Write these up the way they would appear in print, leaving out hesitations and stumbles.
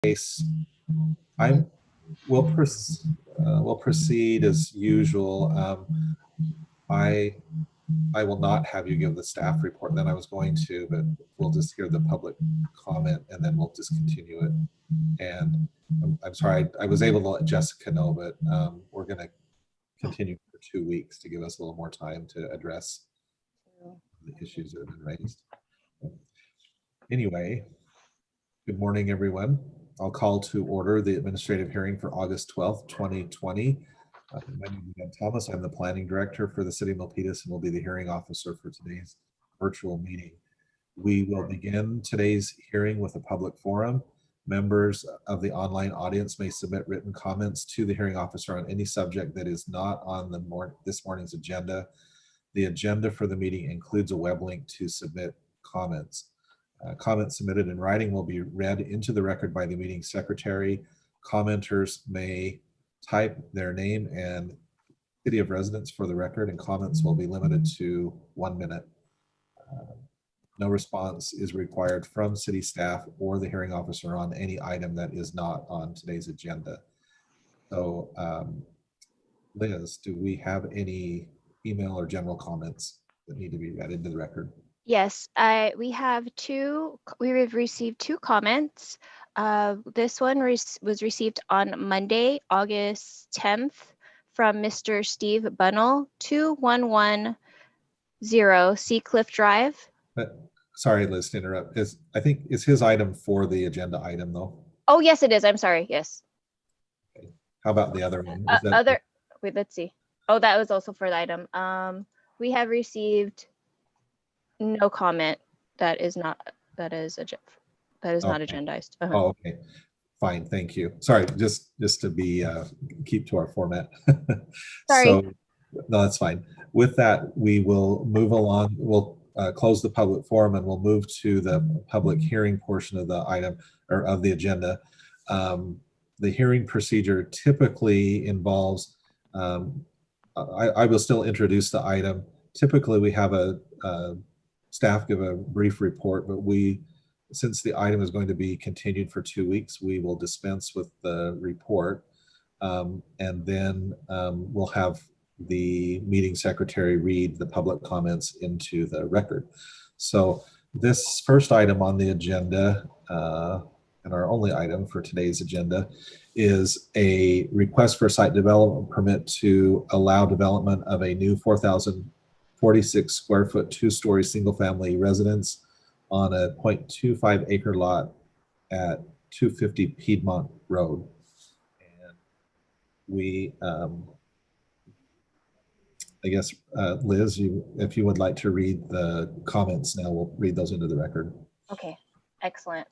case, we'll proceed as usual. I will not have you give the staff report. Then I was going to, but we'll just hear the public comment and then we'll discontinue it. And I'm sorry, I was able to let Jessica know, but we're going to continue for 2 weeks to give us a little more time to address the issues that have been raised. Anyway, good morning, everyone. I'll call to order the administrative hearing for August 12th, 2020. My name is Ben Thomas. I'm the planning director for the city of Milpitas and will be the hearing officer for today's virtual meeting. We will begin today's hearing with a public forum. Members of the online audience may submit written comments to the hearing officer on any subject that is not on this morning's agenda. The agenda for the meeting includes a web link to submit comments. Comments submitted in writing will be read into the record by the meeting secretary. Commenters may type their name and city of residence for the record, and comments will be limited to 1 minute. No response is required from city staff or the hearing officer on any item that is not on today's agenda. So, Liz, do we have any email or general comments that need to be read into the record? Yes, we have we've received 2 comments. This one was received on Monday, August 10th from Mr. Steve Bunnell, 2110 Seacliff Drive. Sorry, Liz, to interrupt. I think is his item for the agenda item though? Oh, yes, it is. I'm sorry. Yes. Okay. How about the other one? Wait, let's see. Oh, that was also for the item. We have received no comment that is not agendized. Oh, okay, fine, thank you. Sorry, just to be keep to our format. Sorry. So no, that's fine. With that, we will move along. We'll close the public forum and we'll move to the public hearing portion of the item or of the agenda. The hearing procedure typically involves I will still introduce the item. Typically we have a staff give a brief report, but since the item is going to be continued for 2 weeks, we will dispense with the report. And then we'll have the meeting secretary read the public comments into the record. So this first item on the agenda, and our only item for today's agenda, is a request for a site development permit to allow development of a new 4,046 square foot 2-story single family residence on a 0.25 acre lot at 250 Piedmont Road. And we, I guess, Liz, if you would like to read the comments now, we'll read those into the record. Okay, excellent.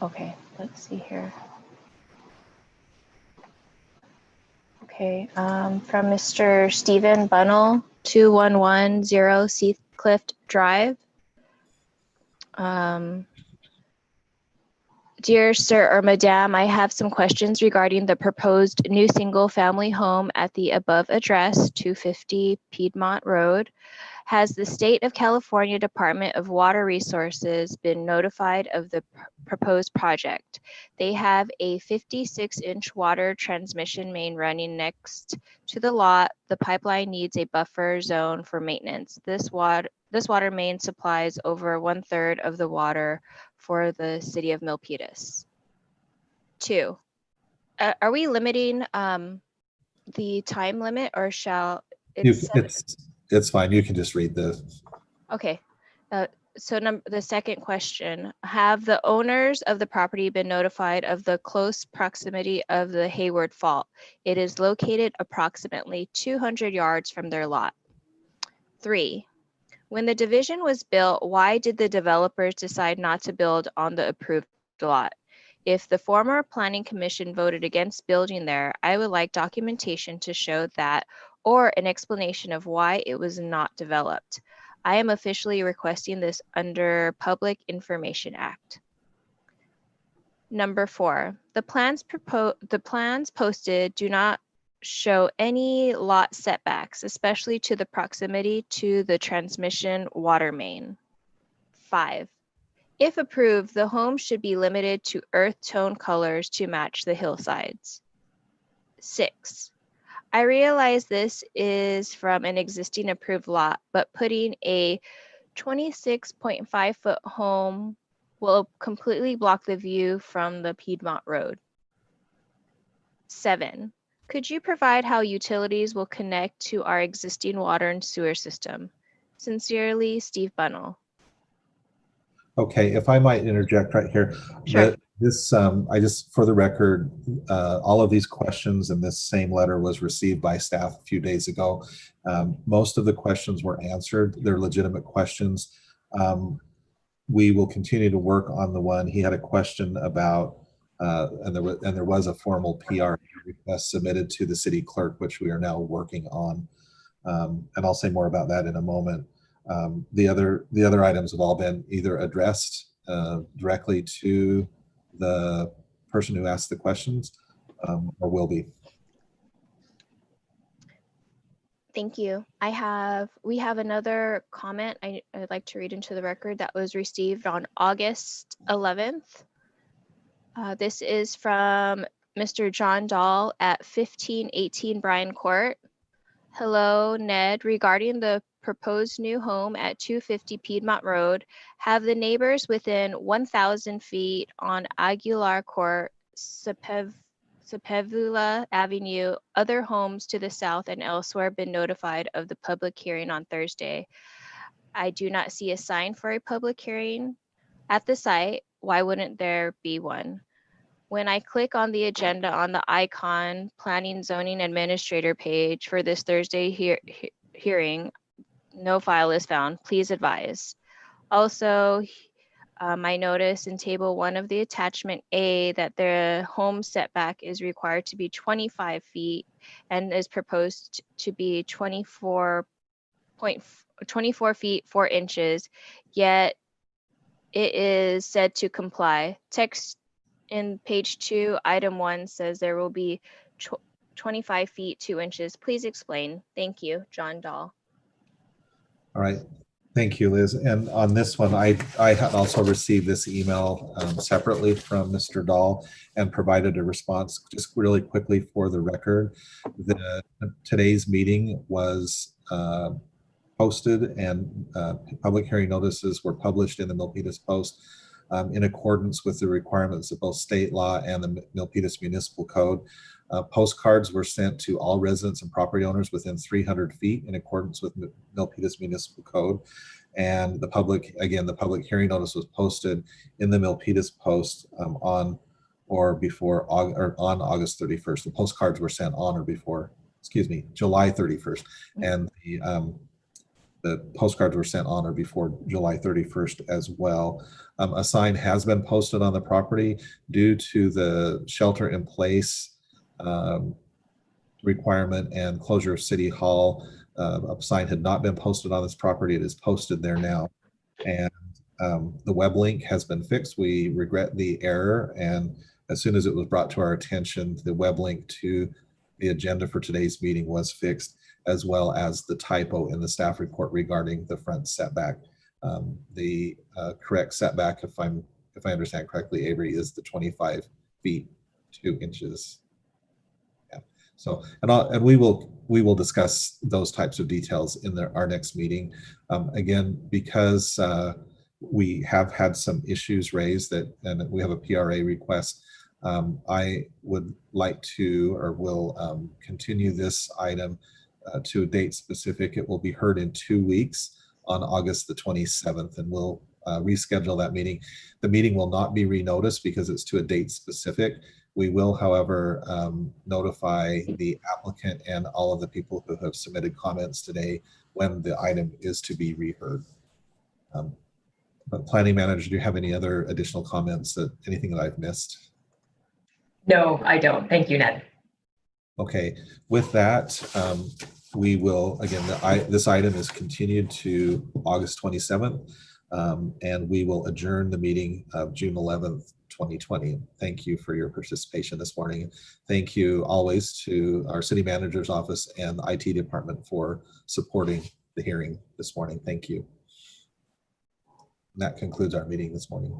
Okay, let's see here. Okay, from Mr. Stephen Bunnell, 2110 Seacliff Drive. Dear Sir or Madam, I have some questions regarding the proposed new single family home at the above address, 250 Piedmont Road. Has the State of California Department of Water Resources been notified of the proposed project? They have a 56-inch water transmission main running next to the lot. The pipeline needs a buffer zone for maintenance. This water main supplies over 1/3 of the water for the city of Milpitas. 2, are we limiting the time limit, or shall it's fine. You can just read this. Okay. So the second question, have the owners of the property been notified of the close proximity of the Hayward Fault? It is located approximately 200 yards from their lot. 3, when the division was built, why did the developers decide not to build on the approved lot? If the former planning commission voted against building there, I would like documentation to show that, or an explanation of why it was not developed. I am officially requesting this under Public Information Act. Number 4, the plans posted do not show any lot setbacks, especially to the proximity to the transmission water main. 5, If approved, the home should be limited to earth tone colors to match the hillsides. 6. I realize this is from an existing approved lot, but putting a 26.5-foot home will completely block the view from the Piedmont Road. 7. Could you provide how utilities will connect to our existing water and sewer system? Sincerely, Steve Bunnell. Okay, if I might interject right here. Sure. This, I just, for the record, all of these questions and this same letter was received by staff a few days ago. Most of the questions were answered. They're legitimate questions. We will continue to work on the one. He had a question about, and there was a formal PR request submitted to the city clerk, which we are now working on. And I'll say more about that in a moment. The other items have all been either addressed directly to the person who asked the questions, or will be. Thank you. We have another comment I'd like to read into the record that was received on August 11th. This is from Mr. John Dahl at 1518 Bryan Court. Hello, Ned. Regarding the proposed new home at 250 Piedmont Road, have the neighbors within 1,000 feet on Aguilar Court, Sepulveda Avenue, other homes to the south and elsewhere been notified of the public hearing on Thursday? I do not see a sign for a public hearing at the site. Why wouldn't there be one? When I click on the agenda on the icon Planning Zoning Administrator page for this Thursday hearing, no file is found. Please advise. Also, I notice in table 1 of the attachment A that the home setback is required to be 25 feet and is proposed to be 24 feet 4 inches, yet it is said to comply. Text in page 2, item 1 says there will be 25 feet 2 inches. Please explain. Thank you, John Dahl. All right. Thank you, Liz. And on this one, I had also received this email separately from Mr. Dahl and provided a response just really quickly for the record. Today's meeting was posted and public hearing notices were published in the Milpitas Post in accordance with the requirements of both state law and the Milpitas Municipal Code. Postcards were sent to all residents and property owners within 300 feet in accordance with Milpitas Municipal Code. And the public hearing notice was posted in the Milpitas Post on August 31st. The postcards were sent on or before, July 31st. And the postcards were sent on or before July 31st as well. A sign has been posted on the property due to the shelter in place requirement and closure of City Hall. A sign had not been posted on this property. It is posted there now. And the web link has been fixed. We regret the error. And as soon as it was brought to our attention, the web link to the agenda for today's meeting was fixed, as well as the typo in the staff report regarding the front setback. The correct setback, if I understand correctly, Avery, is the 25 feet 2 inches. Yeah. So, and we will discuss those types of details in our next meeting. Again, because we have had some issues raised and we have a PRA request. I would like to, or will continue this item to a date specific. It will be heard in 2 weeks on August the 27th, and we'll reschedule that meeting. The meeting will not be renoticed because it's to a date specific. We will, however, notify the applicant and all of the people who have submitted comments today when the item is to be reheard. But Planning Manager, do you have any other additional comments, anything that I've missed? No, I don't. Thank you, Ned. Okay, with that, we will, again, this item is continued to August 27th, and we will adjourn the meeting of June 11th, 2020. Thank you for your participation this morning. Thank you always to our City Manager's Office and the IT Department for supporting the hearing this morning. Thank you. That concludes our meeting this morning.